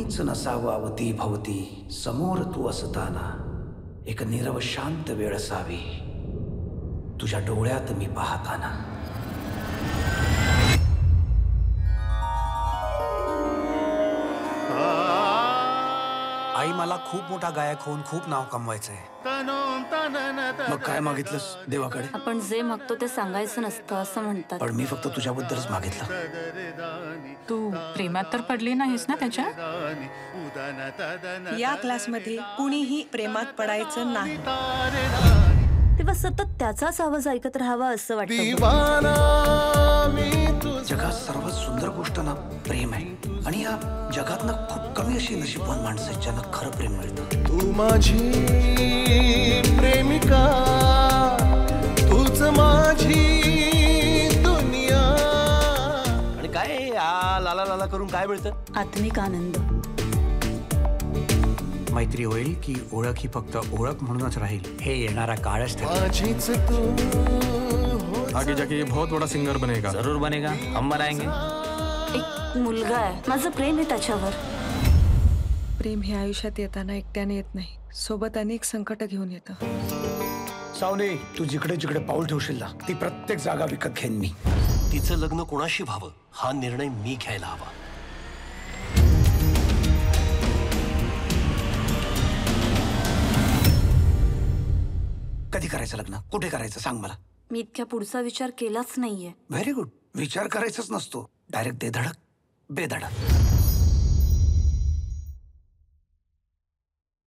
कोणीच नसावं अवती भवती समोर तू असताना एक नीरव शांत वेळ असावी तुझ्या डोळ्यात मी पाहताना. आई मला खूप मोठा गायक होऊन खूप नाव कमवायचंय. मग काय मागितलंस देवाकडे? आपण जे मागतो ते सांगायचं नसतं असं म्हणतात. पण मी फक्त तुझ्याबद्दलच मागितलं. तू प्रेमात तर पडली नाहीस ना त्याच्या? या क्लासमध्ये कुणीही प्रेमात पडायचं नाही. तेव्हा सतत त्याचाच आवाज ऐकत राहावा असं वाटतं. जगात सर्वात सुंदर गोष्ट ना प्रेम आहे. आणि या जगात ना खूप कमी अशी नशीबवान माणसं आहेत ज्यांना खरं प्रेम मिळतं. तू माझी प्रेमिका, तूच माझी दुनिया. आणि काय लाला लाला करून काय मिळतं? आत्मिक आनंद. मैत्री होईल की ओळख ही फक्त ओळख म्हणूनच राहील हे येणारा काळच ठरेल. माझीच तू आगे जाके ये बहुत बड़ा सिंगर बनेगा. जरूर बनेगा, हम बनाएंगे. एक मुलगा आहे, माझं प्रेम आहे त्याच्यावर. प्रेम हे आयुष्यात येताना एकट्याने येत नाही, सोबत अनेक संकट घेऊन येतं. सावने, तू जिकडे जिकडे पाऊल ठेवशील ना ती प्रत्येक जागा विकत घेईन मी. तिचं लग्न कोणाशी व्हावं हा निर्णय मी घ्यायला हवा. कधी करायचं लग्न, कुठे करायचं सांग मला. मी इतक्या पुढचा विचार केलाच नाहीये. Very good. विचार करायचाच नसतो, डायरेक्ट दे धडक बेधडक.